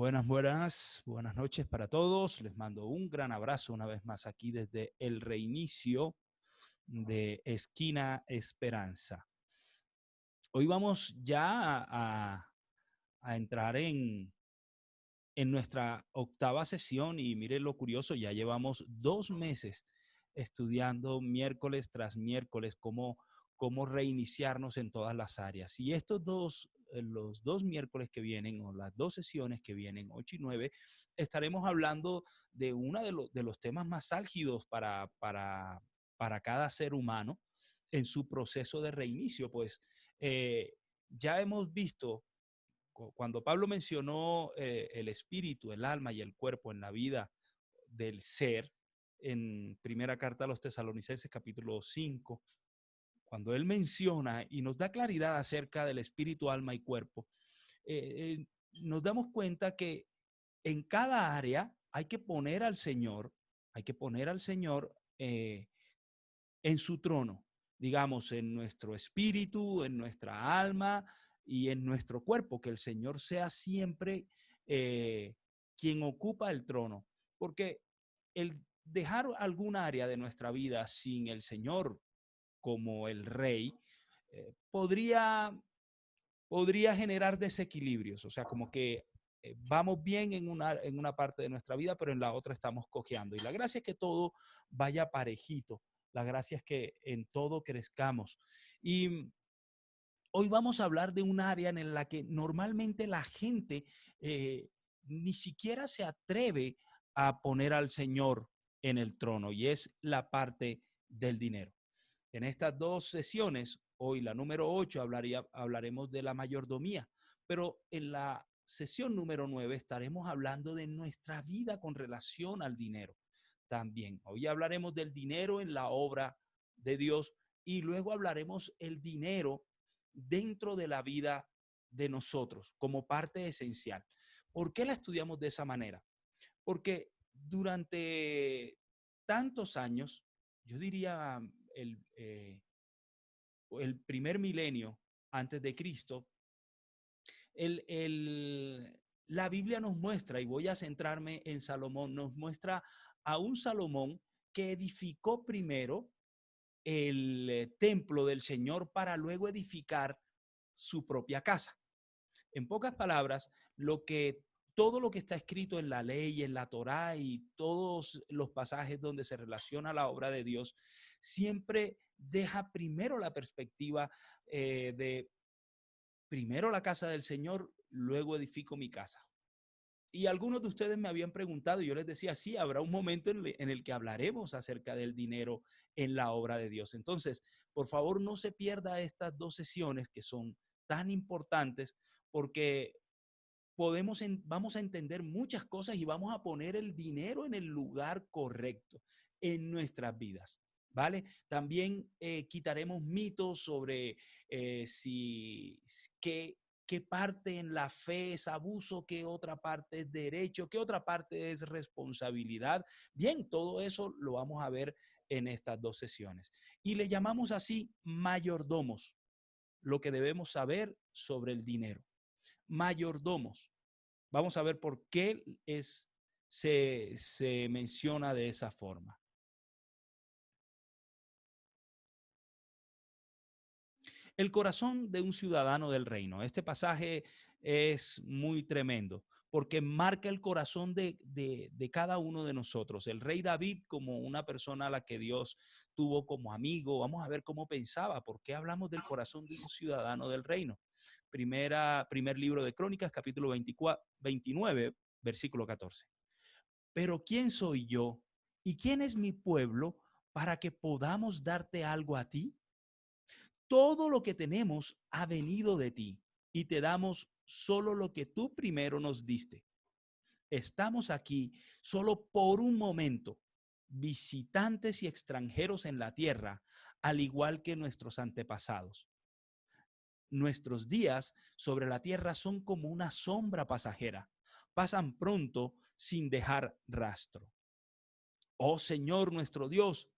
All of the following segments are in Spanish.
Buenas noches para todos. Les mando un gran abrazo una vez más aquí desde el reinicio de Esquina Esperanza. Hoy vamos ya a entrar en nuestra octava sesión y miren lo curioso, ya llevamos 2 meses estudiando miércoles tras miércoles cómo reiniciarnos en todas las áreas. Y los 2 miércoles que vienen o las 2 sesiones que vienen, 8 y 9, estaremos hablando de uno de los temas más álgidos para cada ser humano en su proceso de reinicio. Pues ya hemos visto cuando Pablo mencionó el espíritu, el alma y el cuerpo en la vida del ser, en primera carta a los Tesalonicenses capítulo 5, cuando él menciona y nos da claridad acerca del espíritu, alma y cuerpo, eh, nos damos cuenta que en cada área hay que poner al Señor, hay que poner al Señor en su trono, digamos, en nuestro espíritu, en nuestra alma y en nuestro cuerpo, que el Señor sea siempre quien ocupa el trono, porque el dejar alguna área de nuestra vida sin el Señor como el Rey podría generar desequilibrios, o sea, como que vamos bien en una parte de nuestra vida, pero en la otra estamos cojeando. Y la gracia es que todo vaya parejito. La gracia es que en todo crezcamos. Y hoy vamos a hablar de un área en la que normalmente la gente eh, ni siquiera se atreve a poner al Señor en el trono, y es la parte del dinero. En estas 2 sesiones, hoy la número 8, hablaremos de la mayordomía, pero en la sesión número 9 estaremos hablando de nuestra vida con relación al dinero también. Hoy hablaremos del dinero en la obra de Dios y luego hablaremos el dinero dentro de la vida de nosotros como parte esencial. ¿Por qué la estudiamos de esa manera? Porque durante tantos años, yo diría el primer milenio antes de Cristo, el, el, la Biblia nos muestra, y voy a centrarme en Salomón, nos muestra a un Salomón que edificó primero el templo del Señor para luego edificar su propia casa. En pocas palabras, todo lo que está escrito en la ley, en la Torá y todos los pasajes donde se relaciona la obra de Dios, siempre deja primero la perspectiva de primero la casa del Señor, luego edifico mi casa. Y algunos de ustedes me habían preguntado, y yo les decía, sí, habrá un momento en el que hablaremos acerca del dinero en la obra de Dios. Entonces, por favor, no se pierda estas 2 sesiones que son tan importantes, porque vamos a entender muchas cosas y vamos a poner el dinero en el lugar correcto en nuestras vidas. ¿Vale? También quitaremos mitos sobre si qué parte en la fe es abuso, qué otra parte es derecho, qué otra parte es responsabilidad. Bien, todo eso lo vamos a ver en estas 2 sesiones. Y le llamamos así mayordomos, lo que debemos saber sobre el dinero. Mayordomos. Vamos a ver por qué se menciona de esa forma. El corazón de un ciudadano del reino. Este pasaje es muy tremendo porque marca el corazón de cada uno de nosotros. El rey David, como una persona a la que Dios tuvo como amigo, vamos a ver cómo pensaba. ¿Por qué hablamos del corazón de un ciudadano del reino? Primer libro de Crónicas, capítulo 29, versículo 14. Pero ¿quién soy yo y quién es mi pueblo para que podamos darte algo a ti? Todo lo que tenemos ha venido de ti y te damos solo lo que tú primero nos diste. Estamos aquí solo por un momento, visitantes y extranjeros en la tierra, al igual que nuestros antepasados. Nuestros días sobre la tierra son como una sombra pasajera, pasan pronto sin dejar rastro. Oh Señor nuestro Dios,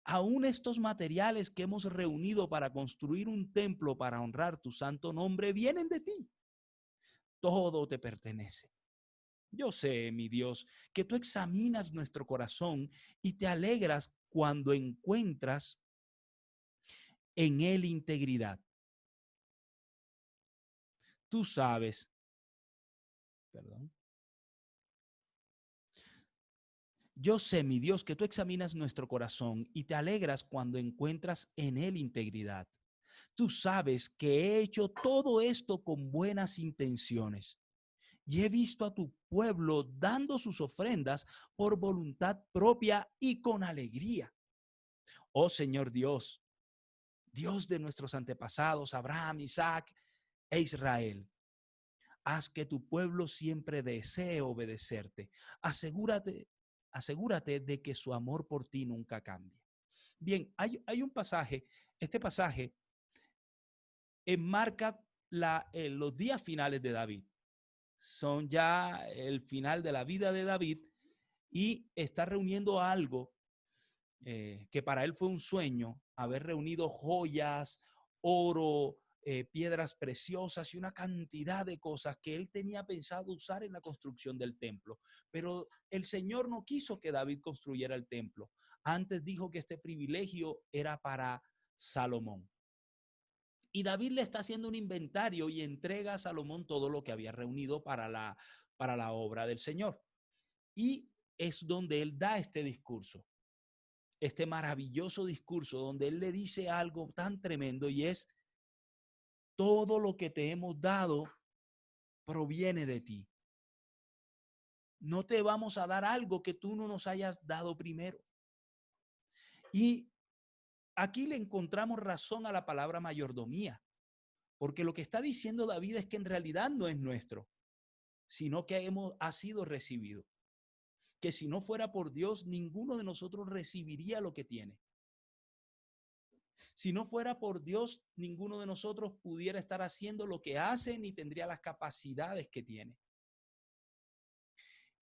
aún estos materiales que hemos reunido para construir un templo para honrar tu santo nombre vienen de ti. todo te pertenece. Yo sé, mi Dios, que tú examinas nuestro corazón y te alegras cuando encuentras en él integridad. Tú sabes, perdón. Yo sé, mi Dios, que tú examinas nuestro corazón y te alegras cuando encuentras en él integridad. Tú sabes que he hecho todo esto con buenas intenciones y he visto a tu pueblo dando sus ofrendas por voluntad propia y con alegría. Oh Señor Dios, Dios de nuestros antepasados, Abraham, Isaac e Israel, haz que tu pueblo siempre desee obedecerte. Asegúrate, asegúrate de que su amor por ti nunca cambie. Bien, hay un pasaje, este pasaje enmarca los días finales de David. Son ya el final de la vida de David y está reuniendo algo que para él fue un sueño, haber reunido joyas, oro, piedras preciosas y una cantidad de cosas que él tenía pensado usar en la construcción del templo. Pero el Señor no quiso que David construyera el templo. Antes dijo que este privilegio era para Salomón. Y David le está haciendo un inventario y entrega a Salomón todo lo que había reunido para la obra del Señor. Y es donde él da este discurso, este maravilloso discurso donde él le dice algo tan tremendo y es: todo lo que te hemos dado proviene de ti. No te vamos a dar algo que tú no nos hayas dado primero. Y aquí le encontramos razón a la palabra mayordomía, porque lo que está diciendo David es que en realidad no es nuestro, sino que ha sido recibido. Que si no fuera por Dios, ninguno de nosotros recibiría lo que tiene. Si no fuera por Dios, ninguno de nosotros pudiera estar haciendo lo que hace ni tendría las capacidades que tiene.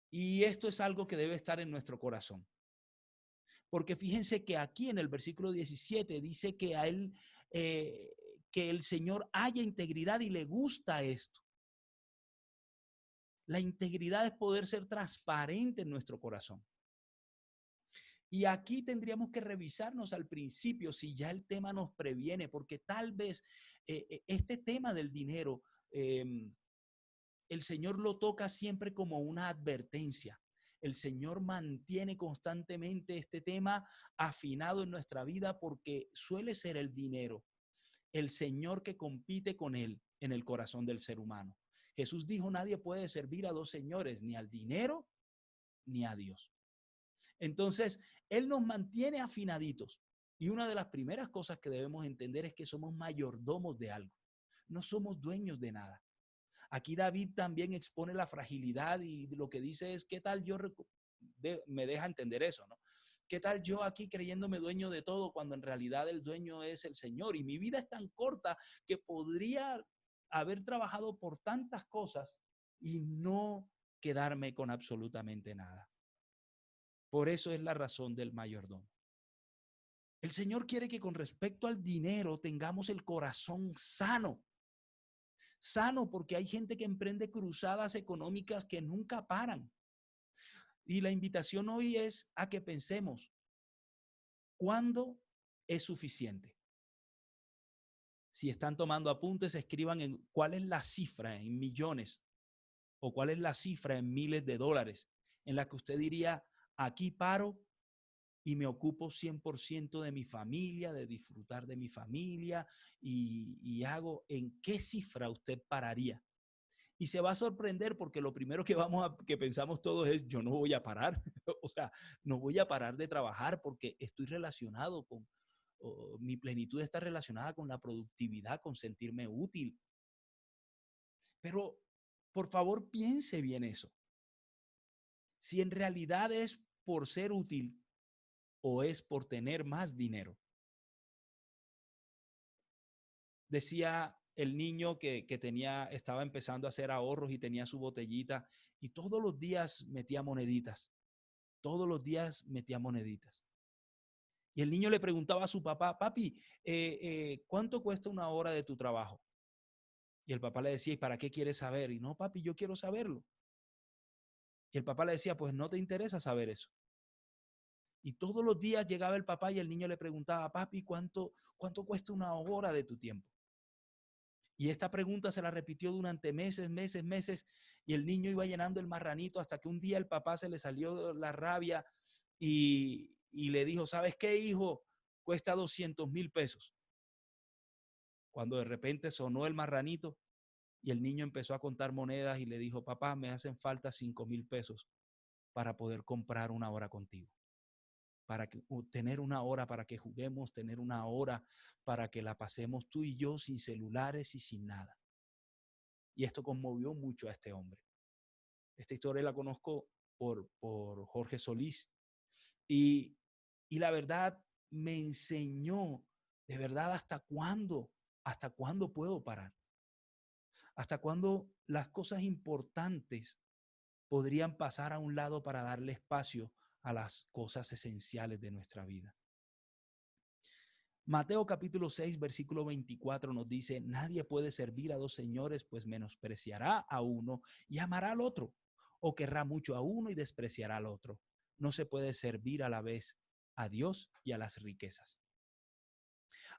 Y esto es algo que debe estar en nuestro corazón. Porque fíjense que aquí en el versículo 17 dice que a él, que el Señor haya integridad y le gusta esto. La integridad es poder ser transparente en nuestro corazón. Y aquí tendríamos que revisarnos al principio si ya el tema nos previene, porque tal vez este tema del dinero, el Señor lo toca siempre como una advertencia. El Señor mantiene constantemente este tema afinado en nuestra vida porque suele ser el dinero el Señor que compite con él en el corazón del ser humano. Jesús dijo: nadie puede servir a dos señores, ni al dinero ni a Dios. Entonces, Él nos mantiene afinaditos. Y una de las primeras cosas que debemos entender es que somos mayordomos de algo. No somos dueños de nada. Aquí David también expone la fragilidad y lo que dice es: ¿qué tal yo me deja entender eso, ¿no? ¿Qué tal yo aquí creyéndome dueño de todo cuando en realidad el dueño es el Señor? Y mi vida es tan corta que podría haber trabajado por tantas cosas y no quedarme con absolutamente nada. Por eso es la razón del mayordomo. El Señor quiere que con respecto al dinero tengamos el corazón sano. Sano porque hay gente que emprende cruzadas económicas que nunca paran. Y la invitación hoy es a que pensemos: ¿cuándo es suficiente? Si están tomando apuntes, escriban en cuál es la cifra en millones o cuál es la cifra en miles de dólares en la que usted diría: aquí paro y me ocupo 100% de mi familia, de disfrutar de mi familia y hago. ¿En qué cifra usted pararía? Y se va a sorprender porque lo primero que pensamos todos es: yo no voy a parar. O sea, no voy a parar de trabajar porque estoy relacionado mi plenitud está relacionada con la productividad, con sentirme útil. Pero por favor piense bien eso. Si en realidad es por ser útil o es por tener más dinero. Decía el niño que estaba empezando a hacer ahorros y tenía su botellita y todos los días metía moneditas. Todos los días metía moneditas. Y el niño le preguntaba a su papá: papi, ¿cuánto cuesta una hora de tu trabajo? Y el papá le decía, ¿y para qué quieres saber? Y no, papi, yo quiero saberlo. Y el papá le decía, pues no te interesa saber eso. Y todos los días llegaba el papá y el niño le preguntaba, papi, ¿cuánto cuesta una hora de tu tiempo? Y esta pregunta se la repitió durante meses, meses, meses, y el niño iba llenando el marranito hasta que un día el papá se le salió la rabia y le dijo, ¿sabes qué, hijo? Cuesta 200,000 pesos. Cuando de repente sonó el marranito y el niño empezó a contar monedas y le dijo, papá, me hacen falta 5,000 pesos para poder comprar una hora contigo. Para tener una hora para que juguemos, tener una hora para que la pasemos tú y yo sin celulares y sin nada. Y esto conmovió mucho a este hombre. Esta historia la conozco por Jorge Solís y, y la verdad me enseñó de verdad hasta cuándo puedo parar, hasta cuándo las cosas importantes podrían pasar a un lado para darle espacio a las cosas esenciales de nuestra vida. Mateo capítulo 6, versículo 24 nos dice, nadie puede servir a dos señores, pues menospreciará a uno y amará al otro, o querrá mucho a uno y despreciará al otro. No se puede servir a la vez a Dios y a las riquezas.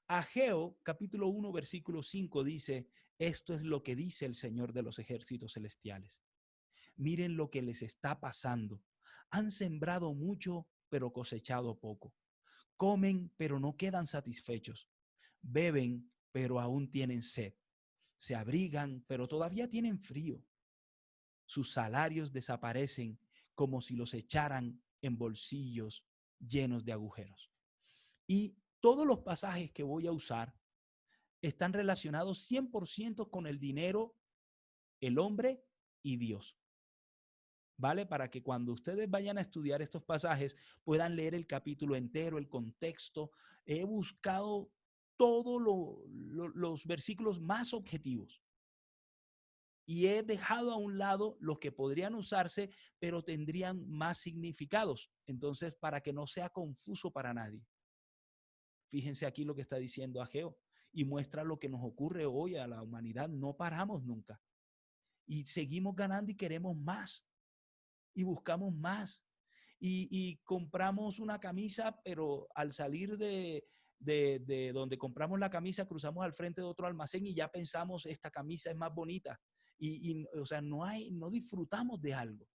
Ageo capítulo 1, versículo 5 dice, esto es lo que dice el Señor de los ejércitos celestiales. Miren lo que les está pasando. Han sembrado mucho, pero cosechado poco. Comen, pero no quedan satisfechos. Beben, pero aún tienen sed. Se abrigan, pero todavía tienen frío. Sus salarios desaparecen como si los echaran en bolsillos llenos de agujeros. Y todos los pasajes que voy a usar están relacionados 100% con el dinero, el hombre y Dios. ¿Vale? Para que cuando ustedes vayan a estudiar estos pasajes puedan leer el capítulo entero, el contexto. He buscado todos los versículos más objetivos y he dejado a un lado los que podrían usarse, pero tendrían más significados. Entonces, para que no sea confuso para nadie. Fíjense aquí lo que está diciendo Ageo y muestra lo que nos ocurre hoy a la humanidad. No paramos nunca y seguimos ganando y queremos más y buscamos más. Y compramos una camisa, pero al salir de donde compramos la camisa, cruzamos al frente de otro almacén y ya pensamos, esta camisa es más bonita. O sea, no disfrutamos de algo.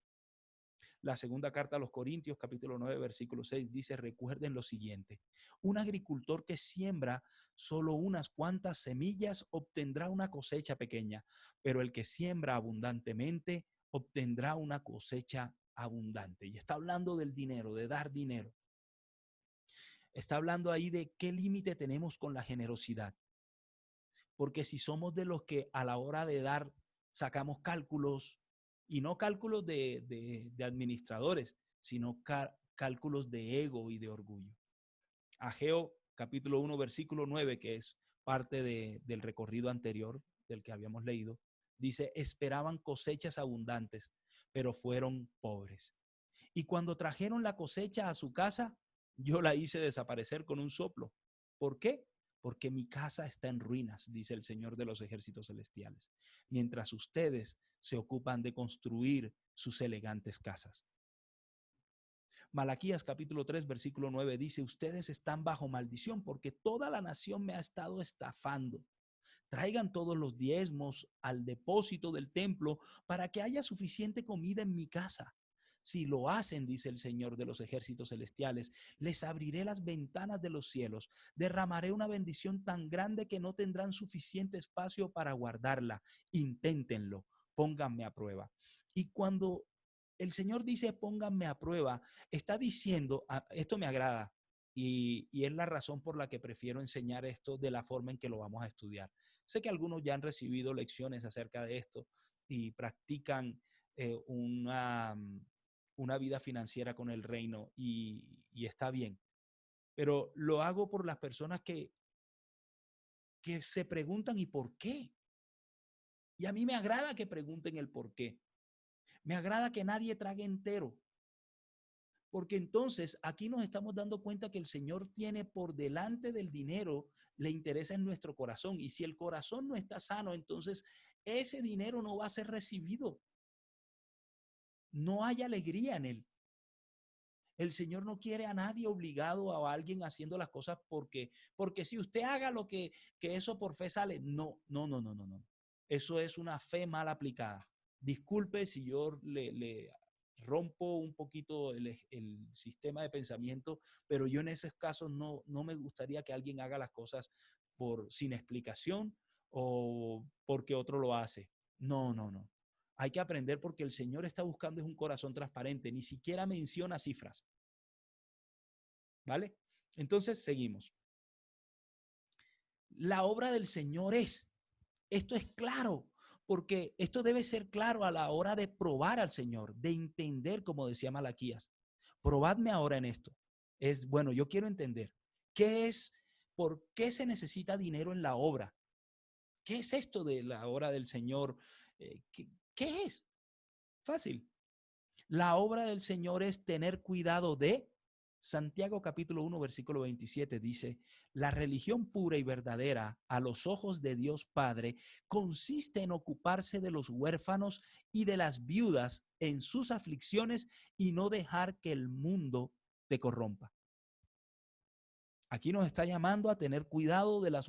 La segunda carta a los Corintios, capítulo 9, versículo 6, dice, recuerden lo siguiente, un agricultor que siembra solo unas cuantas semillas obtendrá una cosecha pequeña, pero el que siembra abundantemente obtendrá una cosecha abundante. Y está hablando del dinero, de dar dinero. Está hablando ahí de qué límite tenemos con la generosidad. Porque si somos de los que a la hora de dar sacamos cálculos, y no cálculos de administradores, sino cálculos de ego y de orgullo. Ageo capítulo 1, versículo 9, que es parte del recorrido anterior del que habíamos leído, dice, esperaban cosechas abundantes, pero fueron pobres. Y cuando trajeron la cosecha a su casa, yo la hice desaparecer con un soplo. ¿Por qué? Porque mi casa está en ruinas, dice el Señor de los ejércitos celestiales, mientras ustedes se ocupan de construir sus elegantes casas. Malaquías capítulo 3, versículo 9 dice, ustedes están bajo maldición porque toda la nación me ha estado estafando. Traigan todos los diezmos al depósito del templo para que haya suficiente comida en mi casa. Si lo hacen, dice el Señor de los ejércitos celestiales, les abriré las ventanas de los cielos, derramaré una bendición tan grande que no tendrán suficiente espacio para guardarla. Inténtenlo, pónganme a prueba. Y cuando el Señor dice pónganme a prueba, está diciendo, esto me agrada y es la razón por la que prefiero enseñar esto de la forma en que lo vamos a estudiar. Sé que algunos ya han recibido lecciones acerca de esto y practican una vida financiera con el reino y está bien. Pero lo hago por las personas que se preguntan ¿y por qué? Y a mí me agrada que pregunten el por qué. Me agrada que nadie trague entero. Porque entonces aquí nos estamos dando cuenta que el Señor tiene por delante del dinero, le interesa en nuestro corazón. Y si el corazón no está sano, entonces ese dinero no va a ser recibido. No hay alegría en él. El Señor no quiere a nadie obligado a alguien haciendo las cosas porque si usted haga lo que eso por fe sale. No, no, no, no, no, no. Eso es una fe mal aplicada. Disculpe si yo le rompo un poquito el sistema de pensamiento, pero yo en esos casos no me gustaría que alguien haga las cosas sin explicación o porque otro lo hace. No, no, no. Hay que aprender porque el Señor está buscando es un corazón transparente, ni siquiera menciona cifras. ¿Vale? Entonces seguimos. La obra del Señor esto es claro, porque esto debe ser claro a la hora de probar al Señor, de entender, como decía Malaquías. Probadme ahora en esto. Es bueno, yo quiero entender qué es, por qué se necesita dinero en la obra. ¿Qué es esto de la obra del Señor? ¿Qué es? Fácil. La obra del Señor es tener cuidado de Santiago capítulo 1 versículo 27 dice, la religión pura y verdadera a los ojos de Dios Padre consiste en ocuparse de los huérfanos y de las viudas en sus aflicciones y no dejar que el mundo te corrompa. Aquí nos está llamando a tener cuidado de los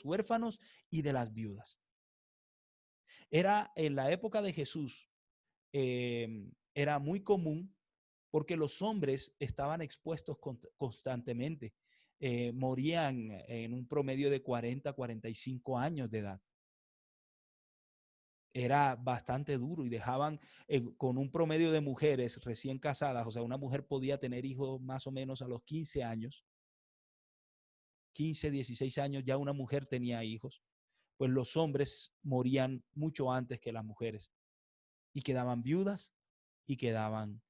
huérfanos y de las viudas. Era en la época de Jesús, era muy común porque los hombres estaban expuestos constantemente. Morían en un promedio de 40, 45 años de edad. Era bastante duro y dejaban con un promedio de mujeres recién casadas, o sea, una mujer podía tener hijos más o menos a los 15 años, 15, 16 años ya una mujer tenía hijos, pues los hombres morían mucho antes que las mujeres y quedaban viudas y quedaban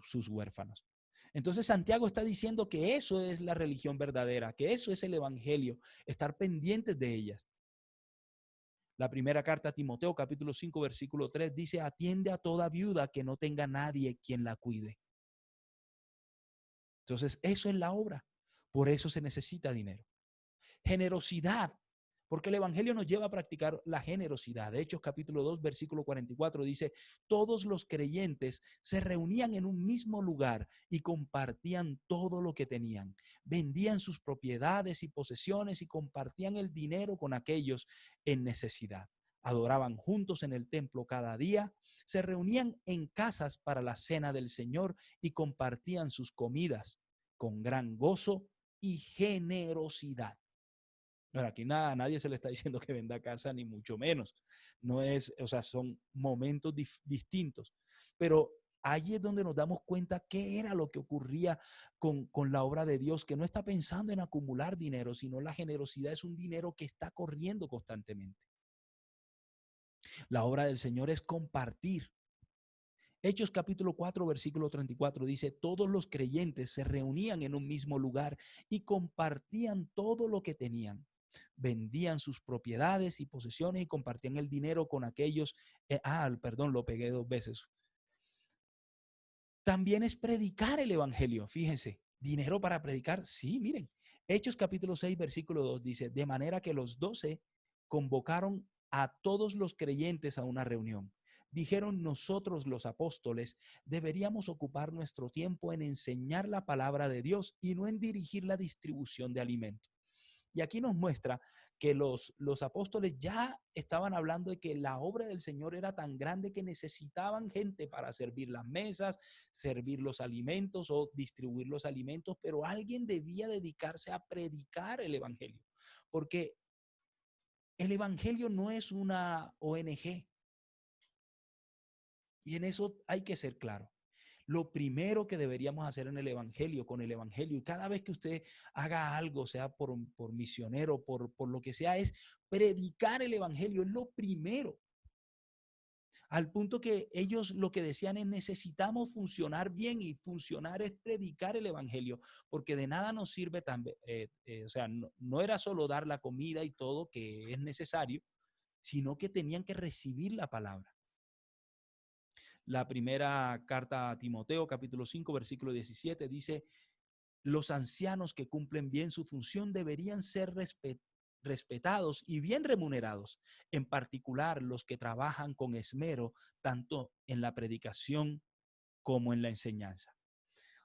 sus huérfanos. Entonces Santiago está diciendo que eso es la religión verdadera, que eso es el evangelio, estar pendientes de ellas. La primera carta a Timoteo, capítulo 5, versículo 3, dice, atiende a toda viuda que no tenga nadie quien la cuide. Entonces, eso es la obra. Por eso se necesita dinero. Generosidad, porque el evangelio nos lleva a practicar la generosidad. De Hechos capítulo 2, versículo 44 dice, todos los creyentes se reunían en un mismo lugar y compartían todo lo que tenían. Vendían sus propiedades y posesiones y compartían el dinero con aquellos en necesidad. Adoraban juntos en el templo cada día, se reunían en casas para la cena del Señor y compartían sus comidas con gran gozo y generosidad. Bueno, aquí nadie se le está diciendo que venda casa, ni mucho menos. No es, o sea, son momentos distintos. Pero ahí es donde nos damos cuenta qué era lo que ocurría con la obra de Dios, que no está pensando en acumular dinero, sino la generosidad es un dinero que está corriendo constantemente. La obra del Señor es compartir. Hechos capítulo 4, versículo 34 dice, todos los creyentes se reunían en un mismo lugar y compartían todo lo que tenían. Vendían sus propiedades y posesiones y compartían el dinero con aquellos. Lo pegué 2 veces. También es predicar el evangelio. Fíjense, dinero para predicar. Sí, miren. Hechos capítulo 6, versículo 2 dice, de manera que los 12 convocaron a todos los creyentes a una reunión. Dijeron, nosotros los apóstoles deberíamos ocupar nuestro tiempo en enseñar la palabra de Dios y no en dirigir la distribución de alimentos. Y aquí nos muestra que los apóstoles ya estaban hablando de que la obra del Señor era tan grande que necesitaban gente para servir las mesas, servir los alimentos o distribuir los alimentos, pero alguien debía dedicarse a predicar el evangelio, porque el evangelio no es una ONG y en eso hay que ser claro. Lo primero que deberíamos hacer en el evangelio, con el evangelio, y cada vez que usted haga algo, sea por misionero, por lo que sea, es predicar el evangelio, es lo primero. Al punto que ellos lo que decían es necesitamos funcionar bien y funcionar es predicar el evangelio, porque de nada nos sirve también, o sea, no era solo dar la comida y todo que es necesario, sino que tenían que recibir la palabra. La primera carta a Timoteo, capítulo 5, versículo 17, dice, los ancianos que cumplen bien su función deberían ser respetados y bien remunerados, en particular los que trabajan con esmero tanto en la predicación como en la enseñanza.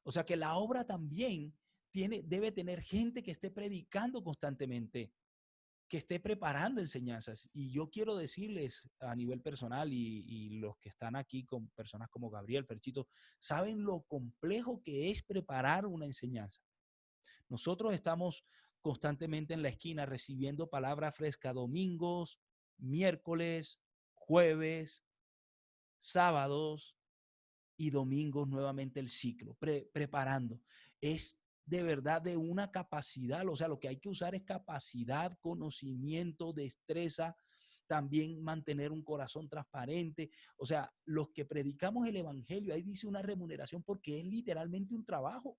O sea que la obra también debe tener gente que esté predicando constantemente, que esté preparando enseñanzas. Y yo quiero decirles a nivel personal y los que están aquí con personas como Gabriel, Ferchito, saben lo complejo que es preparar una enseñanza. Nosotros estamos constantemente en la esquina recibiendo palabra fresca domingos, miércoles, jueves, sábados y domingos nuevamente el ciclo, preparando. Es de verdad de una capacidad, o sea, lo que hay que usar es capacidad, conocimiento, destreza, también mantener un corazón transparente. O sea, los que predicamos el evangelio, ahí dice una remuneración porque es literalmente un trabajo.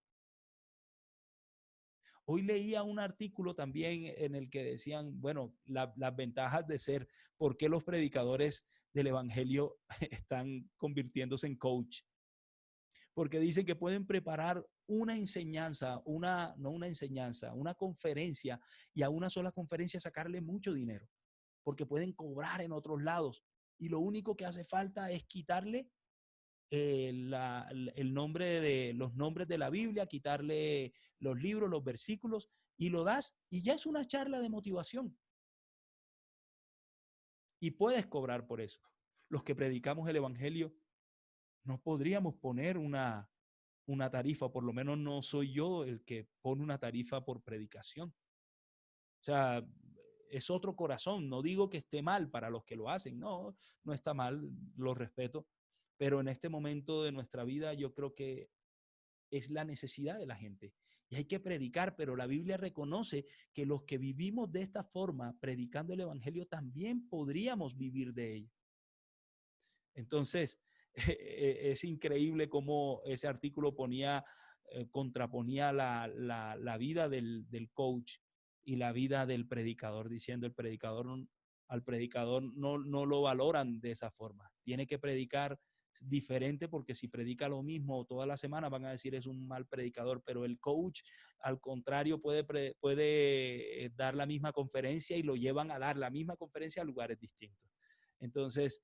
Hoy leía un artículo también en el que decían, bueno, las ventajas de ser, por qué los predicadores del evangelio están convirtiéndose en coach. Porque dicen que pueden preparar una enseñanza, no una enseñanza, una conferencia, y a una sola conferencia sacarle mucho dinero, porque pueden cobrar en otros lados. Y lo único que hace falta es quitarle el nombre de los nombres de la Biblia, quitarle los libros, los versículos, y lo das, y ya es una charla de motivación. Y puedes cobrar por eso. Los que predicamos el evangelio no podríamos poner una tarifa, por lo menos no soy yo el que pone una tarifa por predicación. O sea, es otro corazón. No digo que esté mal para los que lo hacen, no, no está mal, lo respeto, pero en este momento de nuestra vida yo creo que es la necesidad de la gente. Y hay que predicar, pero la Biblia reconoce que los que vivimos de esta forma, predicando el evangelio, también podríamos vivir de ello. Entonces, es increíble cómo ese artículo contraponía la vida del coach y la vida del predicador, diciendo al predicador no lo valoran de esa forma. Tiene que predicar diferente porque si predica lo mismo toda la semana van a decir es un mal predicador, pero el coach al contrario puede dar la misma conferencia y lo llevan a dar la misma conferencia a lugares distintos. Entonces,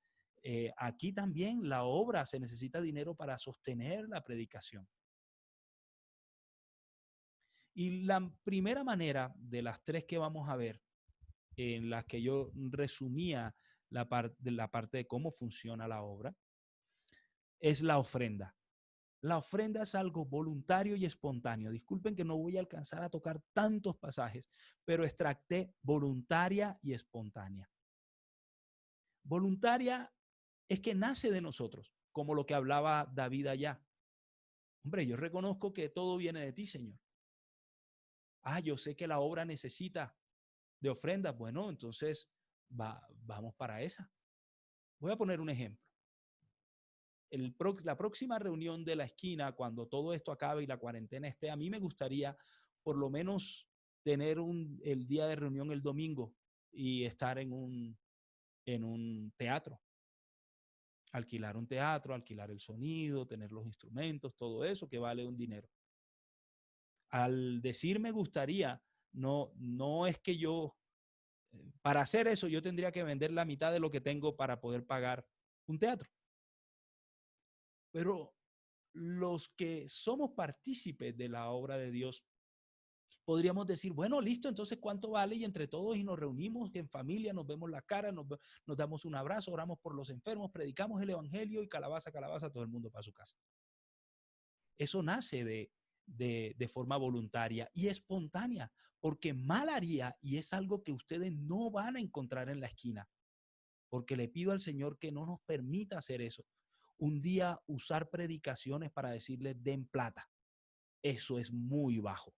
aquí también la obra se necesita dinero para sostener la predicación. Y la primera manera de las tres que vamos a ver, en las que yo resumía la parte de cómo funciona la obra, es la ofrenda. La ofrenda es algo voluntario y espontáneo. Disculpen que no voy a alcanzar a tocar tantos pasajes, pero extracté voluntaria y espontánea. Voluntaria es que nace de nosotros, como lo que hablaba David allá. Hombre, yo reconozco que todo viene de ti, Señor. Yo sé que la obra necesita de ofrendas. Bueno, entonces vamos para esa. Voy a poner un ejemplo. La próxima reunión de la esquina, cuando todo esto acabe y la cuarentena esté, a mí me gustaría por lo menos tener el día de reunión el domingo y estar en un teatro. Alquilar un teatro, alquilar el sonido, tener los instrumentos, todo eso que vale un dinero. Al decir me gustaría, no es que para hacer eso yo tendría que vender la mitad de lo que tengo para poder pagar un teatro. Pero los que somos partícipes de la obra de Dios, podríamos decir, bueno, listo, entonces ¿cuánto vale? Y entre todos y nos reunimos en familia, nos vemos la cara, nos damos un abrazo, oramos por los enfermos, predicamos el evangelio y calabaza, calabaza, todo el mundo para su casa. Eso nace de forma voluntaria y espontánea, porque mal haría, y es algo que ustedes no van a encontrar en la esquina, porque le pido al Señor que no nos permita hacer eso. Un día usar predicaciones para decirles den plata. Eso es muy bajo.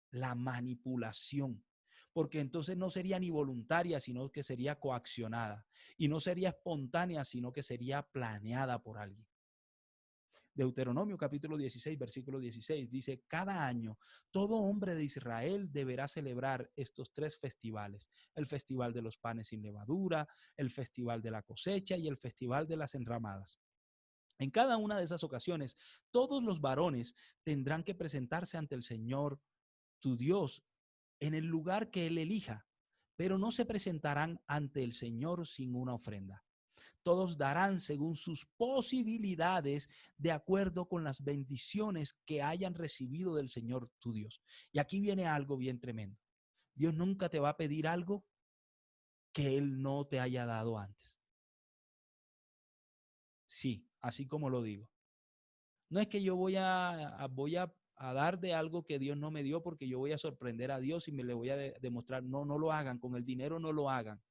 La manipulación. Porque entonces no sería ni voluntaria, sino que sería coaccionada. Y no sería espontánea, sino que sería planeada por alguien. Deuteronomio capítulo 16, versículo 16 dice, cada año todo hombre de Israel deberá celebrar estos tres festivales, el festival de los panes sin levadura, el festival de la cosecha y el festival de las enramadas. En cada una de esas ocasiones, todos los varones tendrán que presentarse ante el Señor, tu Dios, en el lugar que Él elija, pero no se presentarán ante el Señor sin una ofrenda. Todos darán según sus posibilidades, de acuerdo con las bendiciones que hayan recibido del Señor tu Dios. Y aquí viene algo bien tremendo. Dios nunca te va a pedir algo que Él no te haya dado antes. Sí, así como lo digo. No es que yo voy a dar de algo que Dios no me dio porque yo voy a sorprender a Dios y me le voy a demostrar. No, no lo hagan. Con el dinero no lo hagan.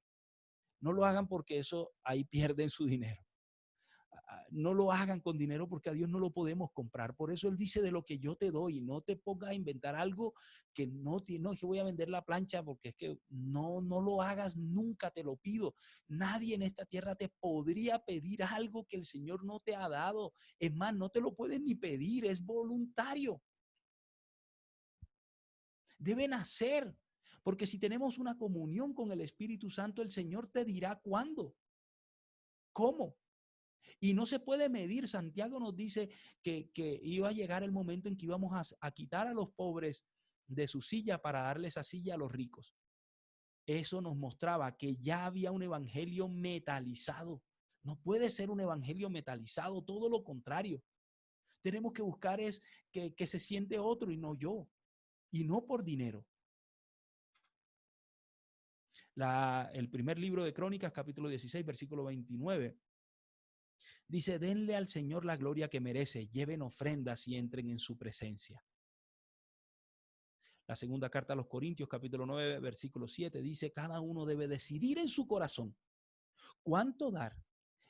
No lo hagan porque eso ahí pierden su dinero. No lo hagan con dinero porque a Dios no lo podemos comprar. Por eso Él dice: de lo que yo te doy, no te pongas a inventar algo que no tiene. No, es que voy a vender la plancha porque es que no, no lo hagas nunca, te lo pido. Nadie en esta tierra te podría pedir algo que el Señor no te ha dado. Es más, no te lo pueden ni pedir, es voluntario. Deben hacer, porque si tenemos una comunión con el Espíritu Santo, el Señor te dirá cuándo, cómo. Y no se puede medir. Santiago nos dice que iba a llegar el momento en que íbamos a quitar a los pobres de su silla para darle esa silla a los ricos. Eso nos mostraba que ya había un evangelio metalizado. No puede ser un evangelio metalizado, todo lo contrario. Tenemos que buscar es que se siente otro y no yo, y no por dinero. El primer libro de Crónicas, capítulo 16, versículo 29. Dice: denle al Señor la gloria que merece, lleven ofrendas y entren en su presencia. La segunda carta a los Corintios, capítulo 9, versículo 7, dice: cada uno debe decidir en su corazón cuánto dar,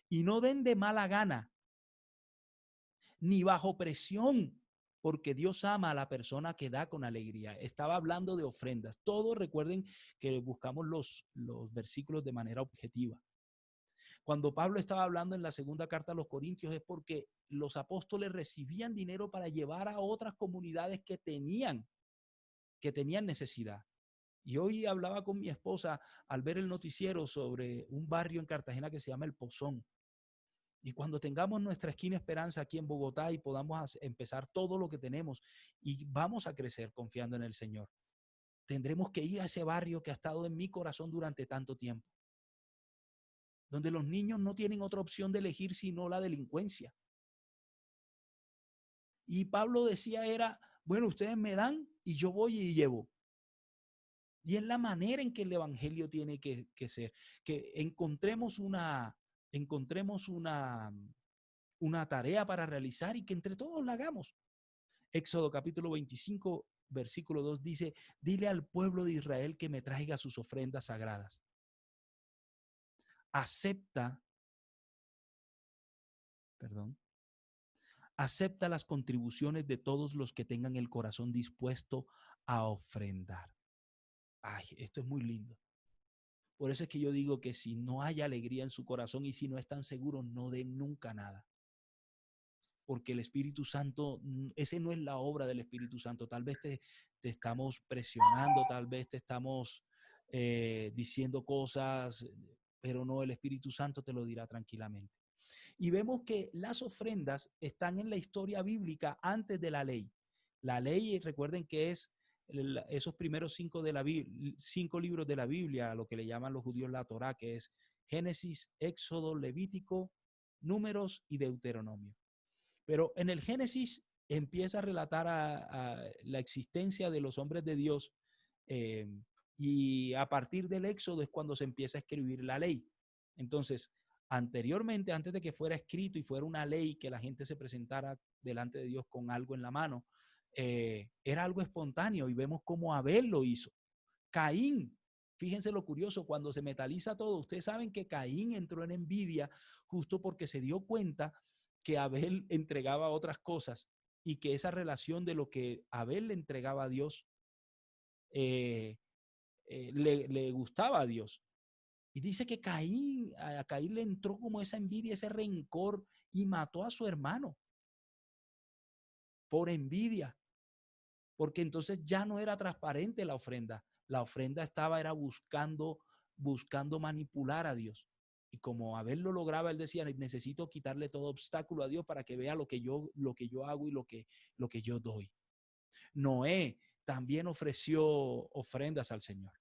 y no den de mala gana, ni bajo presión, porque Dios ama a la persona que da con alegría. Estaba hablando de ofrendas. Todos recuerden que buscamos los versículos de manera objetiva. Cuando Pablo estaba hablando en la segunda carta a los Corintios es porque los apóstoles recibían dinero para llevar a otras comunidades que tenían necesidad. Y hoy hablaba con mi esposa al ver el noticiero sobre un barrio en Cartagena que se llama El Pozón. Y cuando tengamos nuestra esquina Esperanza aquí en Bogotá y podamos empezar todo lo que tenemos y vamos a crecer confiando en el Señor, tendremos que ir a ese barrio que ha estado en mi corazón durante tanto tiempo, donde los niños no tienen otra opción de elegir sino la delincuencia. Y Pablo decía era: bueno, ustedes me dan y yo voy y llevo. Y es la manera en que el evangelio tiene que ser, que encontremos una tarea para realizar y que entre todos la hagamos. Éxodo capítulo 25, versículo 2 dice: dile al pueblo de Israel que me traiga sus ofrendas sagradas. Acepta, perdón, acepta las contribuciones de todos los que tengan el corazón dispuesto a ofrendar. Ay, esto es muy lindo. Por eso es que yo digo que si no hay alegría en su corazón y si no están seguros, no den nunca nada. Porque el Espíritu Santo, ese no es la obra del Espíritu Santo. Tal vez te estamos presionando, tal vez te estamos diciendo cosas, pero no, el Espíritu Santo te lo dirá tranquilamente. Y vemos que las ofrendas están en la historia bíblica antes de la ley. La ley, recuerden que es esos primeros 5 libros de la Biblia, lo que le llaman los judíos la Torá, que es Génesis, Éxodo, Levítico, Números y Deuteronomio. Pero en el Génesis empieza a relatar a la existencia de los hombres de Dios, eh, y a partir del Éxodo es cuando se empieza a escribir la ley. Entonces, anteriormente, antes de que fuera escrito y fuera una ley que la gente se presentara delante de Dios con algo en la mano, era algo espontáneo y vemos cómo Abel lo hizo. Caín, fíjense lo curioso, cuando se metaliza todo, ustedes saben que Caín entró en envidia justo porque se dio cuenta que Abel entregaba otras cosas y que esa relación de lo que Abel le entregaba a Dios eh, le gustaba a Dios. Y dice que a Caín le entró como esa envidia, ese rencor y mató a su hermano por envidia, porque entonces ya no era transparente la ofrenda estaba era buscando manipular a Dios. Y como Abel lo lograba, él decía, necesito quitarle todo obstáculo a Dios para que vea lo que yo hago y lo que yo doy. Noé también ofreció ofrendas al Señor.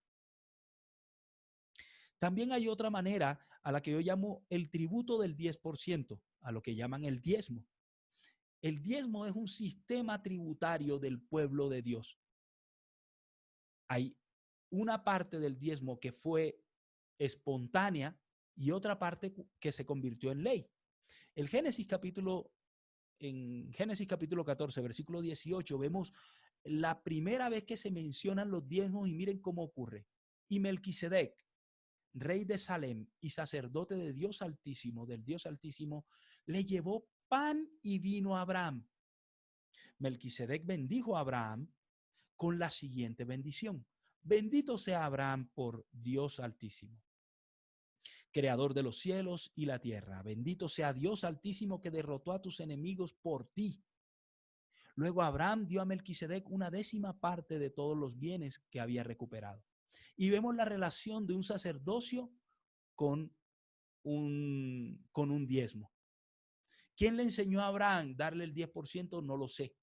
También hay otra manera a la que yo llamo el tributo del 10%, a lo que llaman el diezmo. El diezmo es un sistema tributario del pueblo de Dios. Hay una parte del diezmo que fue espontánea y otra parte que se convirtió en ley. En Génesis capítulo 14, versículo 18, vemos la primera vez que se mencionan los diezmos y miren cómo ocurre. Y Melquisedec, rey de Salem y sacerdote de Dios Altísimo, del Dios Altísimo, le llevó pan y vino a Abraham. Melquisedec bendijo a Abraham con la siguiente bendición: bendito sea Abraham por Dios Altísimo, creador de los cielos y la tierra. Bendito sea Dios Altísimo que derrotó a tus enemigos por ti. Luego Abraham dio a Melquisedec una 10ª parte de todos los bienes que había recuperado. Y vemos la relación de un sacerdocio con un diezmo. ¿Quién le enseñó a Abraham darle el 10%? No lo sé.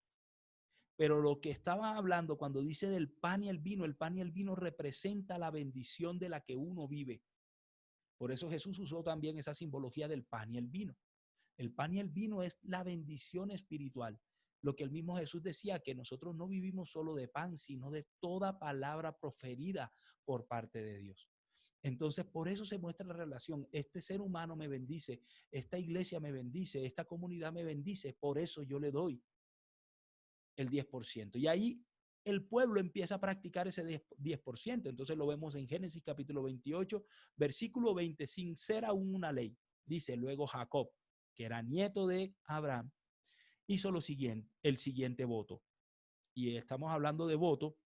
Pero lo que estaba hablando cuando dice del pan y el vino representa la bendición de la que uno vive. Por eso Jesús usó también esa simbología del pan y el vino. El pan y el vino es la bendición espiritual. Lo que el mismo Jesús decía, que nosotros no vivimos solo de pan, sino de toda palabra proferida por parte de Dios. Entonces, por eso se muestra la relación. Este ser humano me bendice, esta iglesia me bendice, esta comunidad me bendice, por eso yo le doy el 10%. Y ahí el pueblo empieza a practicar ese 10%. Entonces lo vemos en Génesis capítulo 28, versículo 20, sin ser aún una ley. Dice luego Jacob, que era nieto de Abraham, hizo el siguiente voto. Y estamos hablando de voto,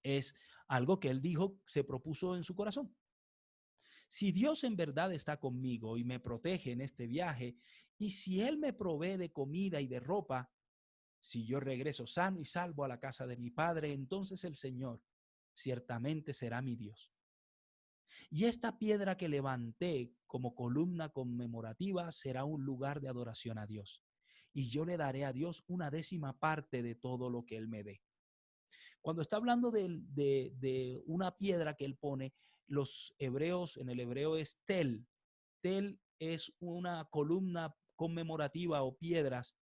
es algo que él dijo, se propuso en su corazón. Si Dios en verdad está conmigo y me protege en este viaje, y si Él me provee de comida y de ropa, si yo regreso sano y salvo a la casa de mi padre, entonces el Señor ciertamente será mi Dios. Y esta piedra que levanté como columna conmemorativa será un lugar de adoración a Dios. Y yo le daré a Dios una 10ª parte de todo lo que Él me dé. Cuando está hablando de una piedra que Él pone, los hebreos, en el hebreo es tel. Tel es una columna conmemorativa o piedras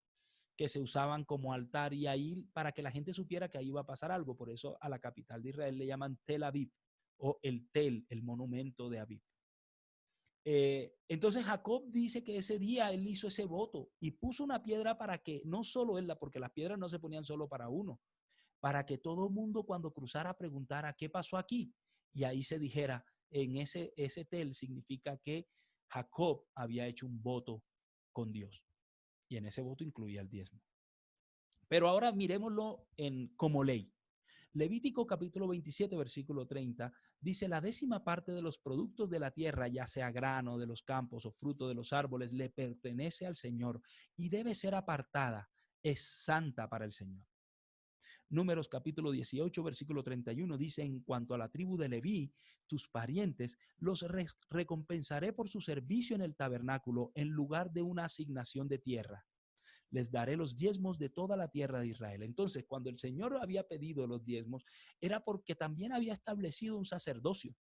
que se usaban como altar y ahí para que la gente supiera que ahí iba a pasar algo. Por eso a la capital de Israel le llaman Tel Aviv o el Tel, el monumento de Aviv. Entonces Jacob dice que ese día él hizo ese voto y puso una piedra para que no solo él, porque las piedras no se ponían solo para uno, para que todo el mundo cuando cruzara preguntara qué pasó aquí y ahí se dijera en ese tel significa que Jacob había hecho un voto con Dios y en ese voto incluía el diezmo. Pero ahora miremoslo como ley. Levítico capítulo 27, versículo 30, dice: la 10ª parte de los productos de la tierra, ya sea grano de los campos o fruto de los árboles, le pertenece al Señor y debe ser apartada, es santa para el Señor. Números capítulo 18, versículo 31 dice: en cuanto a la tribu de Leví, tus parientes, los recompensaré por su servicio en el tabernáculo en lugar de una asignación de tierra. Les daré los diezmos de toda la tierra de Israel. Entonces, cuando el Señor había pedido los diezmos, era porque también había establecido un sacerdocio.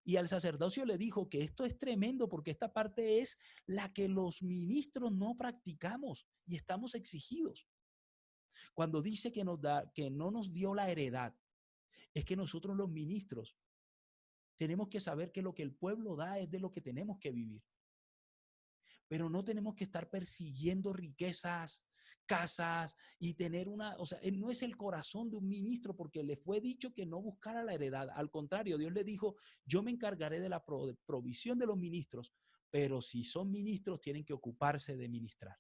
Y al sacerdocio le dijo que esto es tremendo porque esta parte es la que los ministros no practicamos y estamos exigidos. Cuando dice que no nos dio la heredad, es que nosotros los ministros tenemos que saber que lo que el pueblo da es de lo que tenemos que vivir. Pero no tenemos que estar persiguiendo riquezas, casas y tener o sea, no es el corazón de un ministro porque le fue dicho que no buscara la heredad. Al contrario, Dios le dijo: yo me encargaré de la provisión de los ministros, pero si son ministros tienen que ocuparse de ministrar.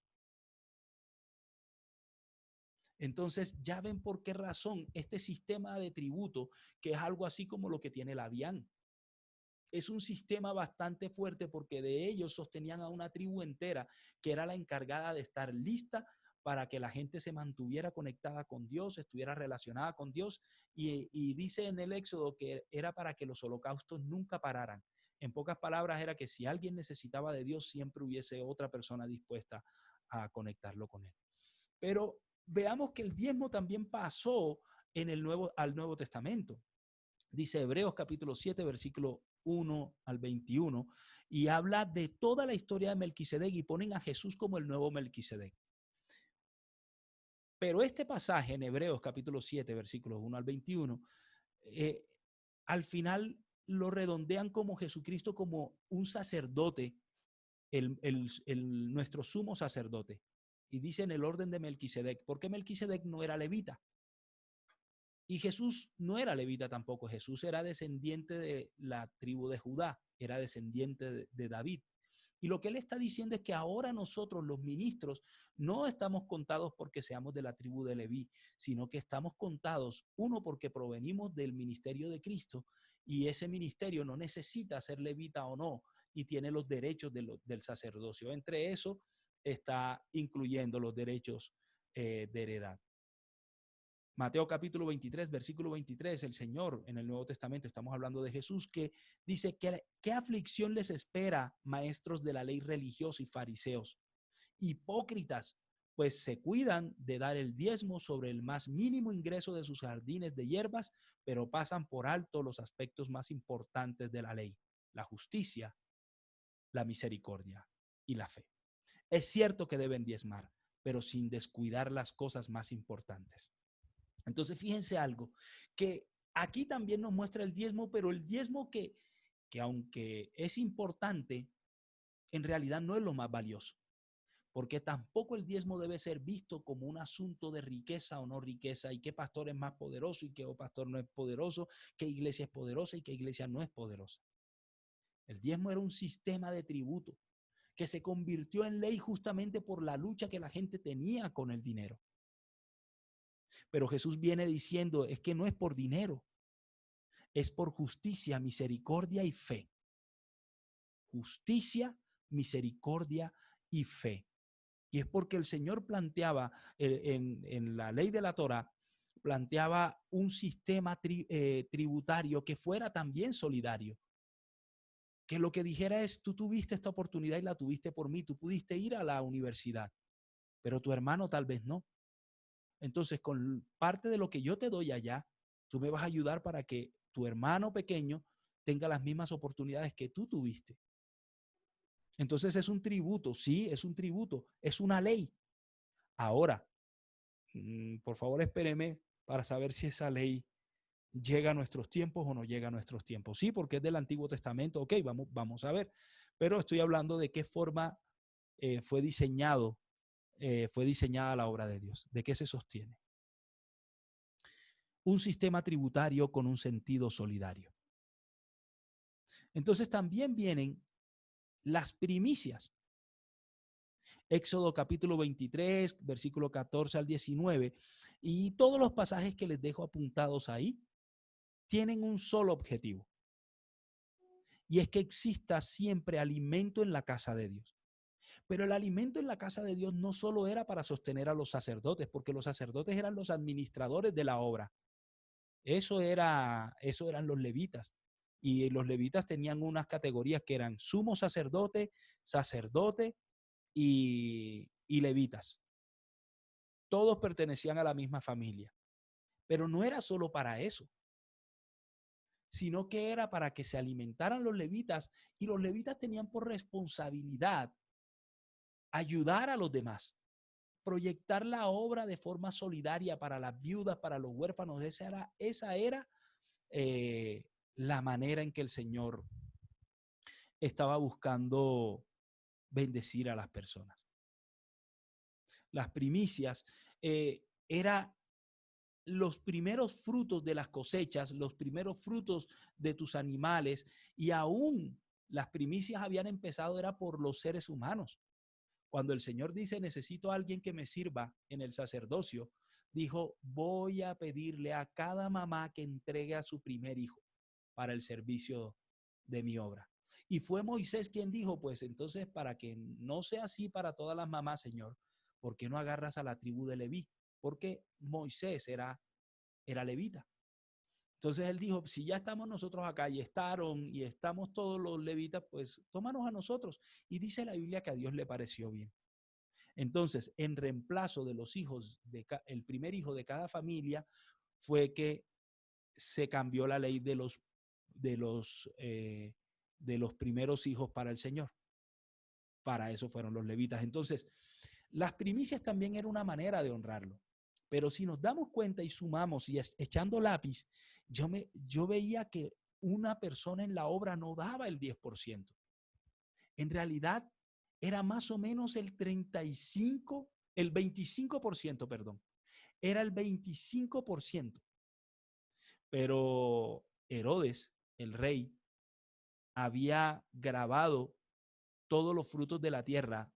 Entonces ya ven por qué razón este sistema de tributo, que es algo así como lo que tiene la DIAN, es un sistema bastante fuerte porque de ellos sostenían a una tribu entera que era la encargada de estar lista para que la gente se mantuviera conectada con Dios, estuviera relacionada con Dios y dice en el Éxodo que era para que los holocaustos nunca pararan. En pocas palabras era que si alguien necesitaba de Dios, siempre hubiese otra persona dispuesta a conectarlo con él. Pero veamos que el diezmo también pasó al Nuevo Testamento. Dice Hebreos capítulo 7, versículo 1 al 21, y habla de toda la historia de Melquisedec y ponen a Jesús como el nuevo Melquisedec. Pero este pasaje en Hebreos capítulo 7, versículos 1 al 21, al final lo redondean como Jesucristo como un sacerdote, nuestro sumo sacerdote. Y dice en el orden de Melquisedec, porque Melquisedec no era levita. Y Jesús no era levita tampoco. Jesús era descendiente de la tribu de Judá, era descendiente de David. Y lo que él está diciendo es que ahora nosotros, los ministros, no estamos contados porque seamos de la tribu de Leví, sino que estamos contados, uno, porque provenimos del ministerio de Cristo, y ese ministerio no necesita ser levita o no, y tiene los derechos del sacerdocio. Entre eso está incluyendo los derechos de heredad. Mateo capítulo 23, versículo 23, el Señor en el Nuevo Testamento, estamos hablando de Jesús, que dice que qué aflicción les espera, maestros de la ley religiosa y fariseos, hipócritas, pues se cuidan de dar el diezmo sobre el más mínimo ingreso de sus jardines de hierbas, pero pasan por alto los aspectos más importantes de la ley, la justicia, la misericordia y la fe. Es cierto que deben diezmar, pero sin descuidar las cosas más importantes. Entonces, fíjense algo, que aquí también nos muestra el diezmo, pero el diezmo que aunque es importante, en realidad no es lo más valioso, porque tampoco el diezmo debe ser visto como un asunto de riqueza o no riqueza, y qué pastor es más poderoso y qué pastor no es poderoso, qué iglesia es poderosa y qué iglesia no es poderosa. El diezmo era un sistema de tributo que se convirtió en ley justamente por la lucha que la gente tenía con el dinero. Pero Jesús viene diciendo, es que no es por dinero, es por justicia, misericordia y fe. Justicia, misericordia y fe. Y es porque el Señor planteaba en la ley de la Torá, planteaba un sistema tributario que fuera también solidario. Que lo que dijera es, tú tuviste esta oportunidad y la tuviste por mí, tú pudiste ir a la universidad, pero tu hermano tal vez no. Entonces, con parte de lo que yo te doy allá, tú me vas a ayudar para que tu hermano pequeño tenga las mismas oportunidades que tú tuviste. Entonces es un tributo, sí, es un tributo, es una ley. Ahora, por favor, espéreme para saber si esa ley llega a nuestros tiempos o no llega a nuestros tiempos. Sí, porque es del Antiguo Testamento, ok, vamos a ver. Pero estoy hablando de qué forma fue diseñada la obra de Dios, de qué se sostiene. Un sistema tributario con un sentido solidario. Entonces también vienen las primicias. Éxodo capítulo 23, versículo 14 al 19, y todos los pasajes que les dejo apuntados ahí tienen un solo objetivo, y es que exista siempre alimento en la casa de Dios. Pero el alimento en la casa de Dios no solo era para sostener a los sacerdotes, porque los sacerdotes eran los administradores de la obra. Eso eran los levitas. Y los levitas tenían unas categorías que eran sumo sacerdote, sacerdote y levitas. Todos pertenecían a la misma familia. Pero no era solo para eso, sino que era para que se alimentaran los levitas, y los levitas tenían por responsabilidad ayudar a los demás, proyectar la obra de forma solidaria para las viudas, para los huérfanos. Esa era la manera en que el Señor estaba buscando bendecir a las personas. Las primicias era los primeros frutos de las cosechas, los primeros frutos de tus animales, y aún las primicias habían empezado era por los seres humanos. Cuando el Señor dice, necesito a alguien que me sirva en el sacerdocio, dijo, voy a pedirle a cada mamá que entregue a su primer hijo para el servicio de mi obra. Y fue Moisés quien dijo, pues entonces, para que no sea así para todas las mamás, Señor, ¿por qué no agarras a la tribu de Leví? Porque Moisés era levita. Entonces él dijo, si ya estamos nosotros acá y estamos todos los levitas, pues tómanos a nosotros. Y dice la Biblia que a Dios le pareció bien. Entonces, en reemplazo de los hijos, el primer hijo de cada familia, fue que se cambió la ley de los, eh, de los primeros hijos para el Señor. Para eso fueron los levitas. Entonces, las primicias también era una manera de honrarlo. Pero si nos damos cuenta y sumamos y echando lápiz, yo veía que una persona en la obra no daba el 10%. En realidad era más o menos el 25%, perdón. Era el 25%. Pero Herodes, el rey, había grabado todos los frutos de la tierra,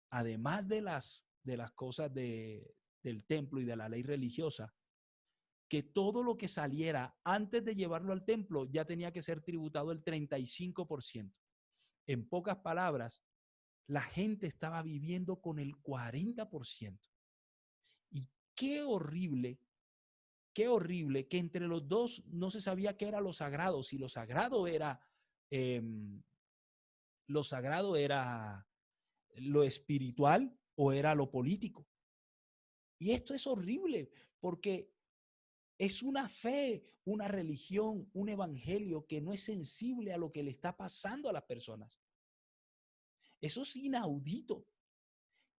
además de las cosas del templo y de la ley religiosa, que todo lo que saliera antes de llevarlo al templo ya tenía que ser tributado el 35%. En pocas palabras, la gente estaba viviendo con el 40%. Y qué horrible que entre los dos no se sabía qué era lo sagrado, si eh, lo sagrado era lo espiritual o era lo político. Y esto es horrible porque es una fe, una religión, un evangelio que no es sensible a lo que le está pasando a las personas. Eso es inaudito.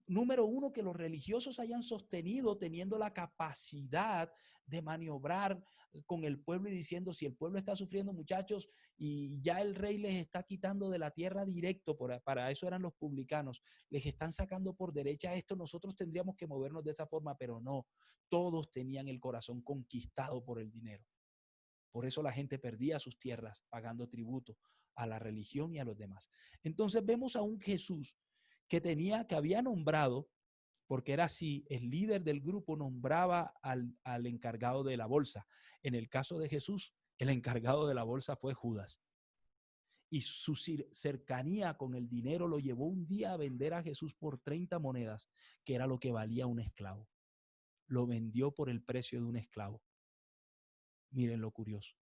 Número uno, que los religiosos hayan sostenido teniendo la capacidad de maniobrar con el pueblo y diciendo, si el pueblo está sufriendo, muchachos, y ya el rey les está quitando de la tierra directo, para eso eran los publicanos, les están sacando por derecha esto, nosotros tendríamos que movernos de esa forma, pero no, todos tenían el corazón conquistado por el dinero. Por eso la gente perdía sus tierras pagando tributo a la religión y a los demás. Entonces vemos a un Jesús que había nombrado, porque era así, el líder del grupo nombraba al encargado de la bolsa. En el caso de Jesús, el encargado de la bolsa fue Judas. Y su cercanía con el dinero lo llevó un día a vender a Jesús por 30 monedas, que era lo que valía un esclavo. Lo vendió por el precio de un esclavo. Miren lo curioso.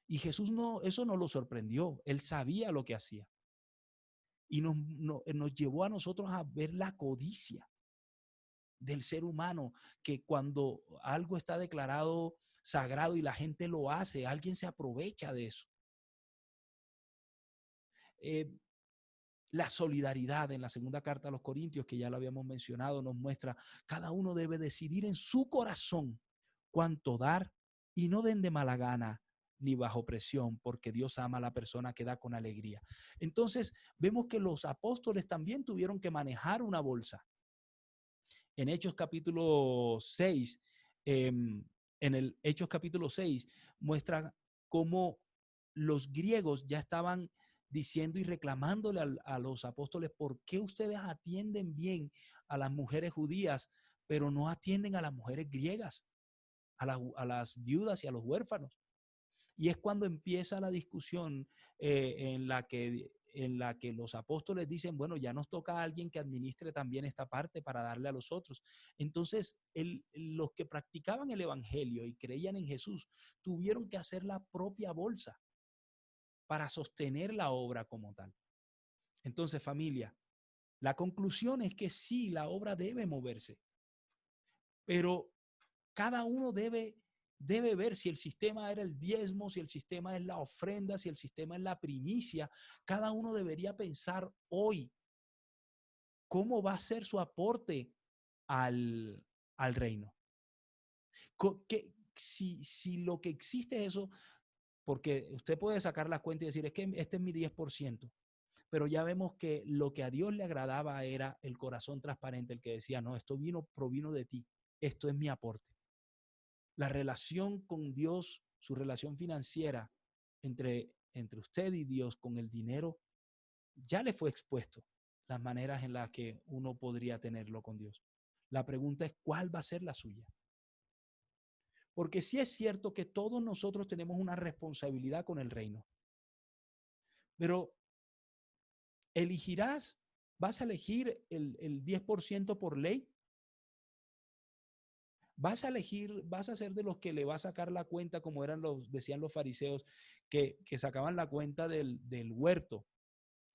Y Jesús eso no lo sorprendió. Él sabía lo que hacía. Y nos llevó a nosotros a ver la codicia del ser humano, que cuando algo está declarado sagrado y la gente lo hace, alguien se aprovecha de eso. Eh, la solidaridad en la segunda carta a los Corintios, que ya lo habíamos mencionado, nos muestra, cada uno debe decidir en su corazón cuánto dar y no den de mala gana ni bajo presión, porque Dios ama a la persona que da con alegría. Entonces, vemos que los apóstoles también tuvieron que manejar una bolsa. En Hechos capítulo 6, en el Hechos capítulo 6, muestra cómo los griegos ya estaban diciendo y reclamándole a los apóstoles, ¿por qué ustedes atienden bien a las mujeres judías, pero no atienden a las mujeres griegas, a las viudas y a los huérfanos? Y es cuando empieza la discusión en la que los apóstoles dicen, bueno, ya nos toca a alguien que administre también esta parte para darle a los otros. Entonces, los que practicaban el evangelio y creían en Jesús tuvieron que hacer la propia bolsa para sostener la obra como tal. Entonces, familia, la conclusión es que sí, la obra debe moverse, pero cada uno debe ver si el sistema era el diezmo, si el sistema es la ofrenda, si el sistema es la primicia. Cada uno debería pensar hoy cómo va a ser su aporte al reino. Si lo que existe es eso, porque usted puede sacar la cuenta y decir, es que este es mi 10%, pero ya vemos que lo que a Dios le agradaba era el corazón transparente, el que decía, no, esto provino de ti, esto es mi aporte. La relación con Dios, su relación financiera entre usted y Dios con el dinero, ya le fue expuesto las maneras en las que uno podría tenerlo con Dios. La pregunta es, ¿cuál va a ser la suya? Porque sí es cierto que todos nosotros tenemos una responsabilidad con el reino, pero ¿vas a elegir el 10% por ley? Vas a elegir, vas a ser de los que le va a sacar la cuenta, como decían los fariseos, que sacaban la cuenta del huerto.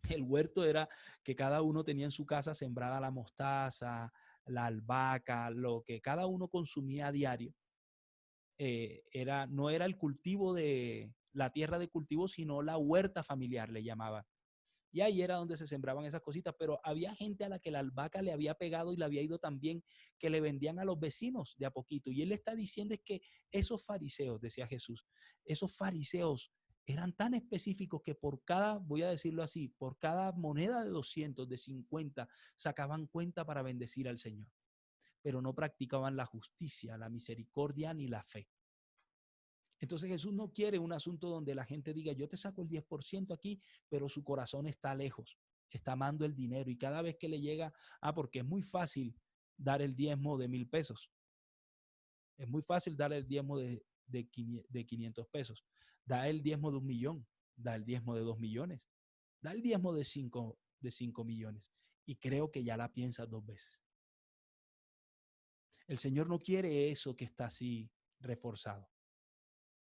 El huerto era que cada uno tenía en su casa sembrada la mostaza, la albahaca, lo que cada uno consumía a diario. No era el cultivo de la tierra de cultivo, sino la huerta familiar, le llamaban. Y ahí era donde se sembraban esas cositas, pero había gente a la que la albahaca le había pegado y le había ido tan bien que le vendían a los vecinos de a poquito. Y él le está diciendo es que esos fariseos, decía Jesús, esos fariseos eran tan específicos que por cada, voy a decirlo así, por cada moneda de 200, de 50, sacaban cuenta para bendecir al Señor, pero no practicaban la justicia, la misericordia ni la fe. Entonces Jesús no quiere un asunto donde la gente diga, yo te saco el 10% aquí, pero su corazón está lejos, está amando el dinero y cada vez que le llega, porque es muy fácil dar el diezmo de 1,000 pesos, es muy fácil dar el diezmo de 500 pesos, da el diezmo de 1,000,000, da el diezmo de 2,000,000, da el diezmo de cinco millones y creo que ya la piensas 2 veces. El Señor no quiere eso que está así reforzado.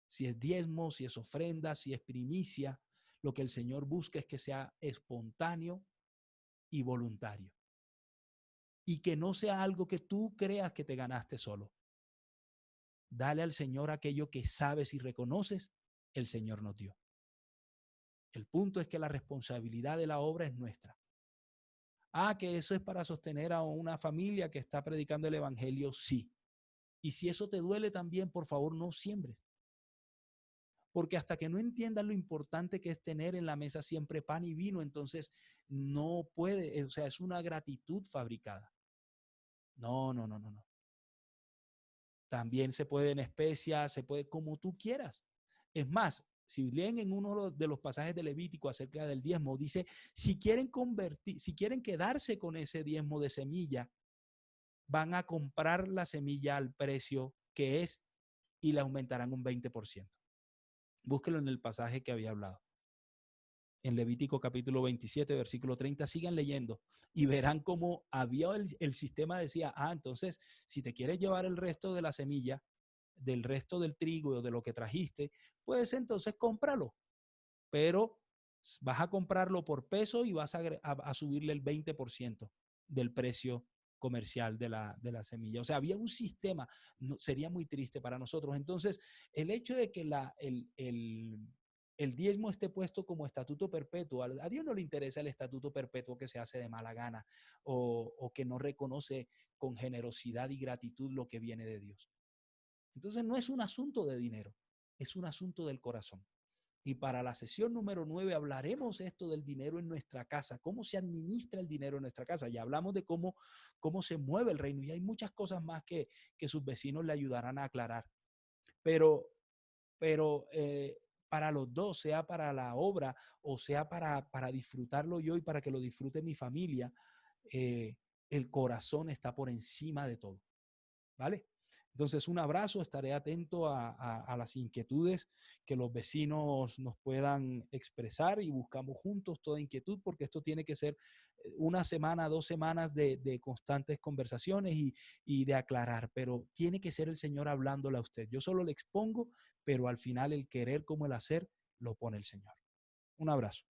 Si es diezmo, si es ofrenda, si es primicia, lo que el Señor busca es que sea espontáneo y voluntario. Y que no sea algo que tú creas que te ganaste solo. Dale al Señor aquello que sabes y reconoces, el Señor nos dio. El punto es que la responsabilidad de la obra es nuestra. Que eso es para sostener a una familia que está predicando el Evangelio, sí. Y si eso te duele también, por favor, no siembres. Porque hasta que no entiendan lo importante que es tener en la mesa siempre pan y vino, entonces no puede, o sea, es una gratitud fabricada. No, no, no, no, no. También se puede en especias, se puede como tú quieras. Es más, si leen en uno de los pasajes de Levítico acerca del diezmo, dice, si quieren si quieren quedarse con ese diezmo de semilla, van a comprar la semilla al precio que es y le aumentarán un 20%. Búsquelo en el pasaje que había hablado. En Levítico capítulo 27, versículo 30, sigan leyendo y verán cómo había el sistema decía, entonces, si te quieres llevar el resto de la semilla, del resto del trigo o de lo que trajiste, pues entonces cómpralo, pero vas a comprarlo por peso y vas a subirle el 20% del precio comercial de la semilla. O sea, había un sistema, no, sería muy triste para nosotros. Entonces, el hecho de que el diezmo esté puesto como estatuto perpetuo, a Dios no le interesa el estatuto perpetuo que se hace de mala gana o que no reconoce con generosidad y gratitud lo que viene de Dios. Entonces no es un asunto de dinero, es un asunto del corazón. Y para la sesión número 9 hablaremos esto del dinero en nuestra casa, cómo se administra el dinero en nuestra casa. Ya hablamos de cómo se mueve el reino y hay muchas cosas más que sus vecinos le ayudarán a aclarar. Pero para los dos, sea para la obra o sea para disfrutarlo yo y para que lo disfrute mi familia, el corazón está por encima de todo. ¿Vale? Entonces, un abrazo, estaré atento a las inquietudes que los vecinos nos puedan expresar y buscamos juntos toda inquietud, porque esto tiene que ser una semana, 2 semanas de constantes conversaciones y de aclarar, pero tiene que ser el Señor hablándole a usted. Yo solo le expongo, pero al final el querer como el hacer lo pone el Señor. Un abrazo.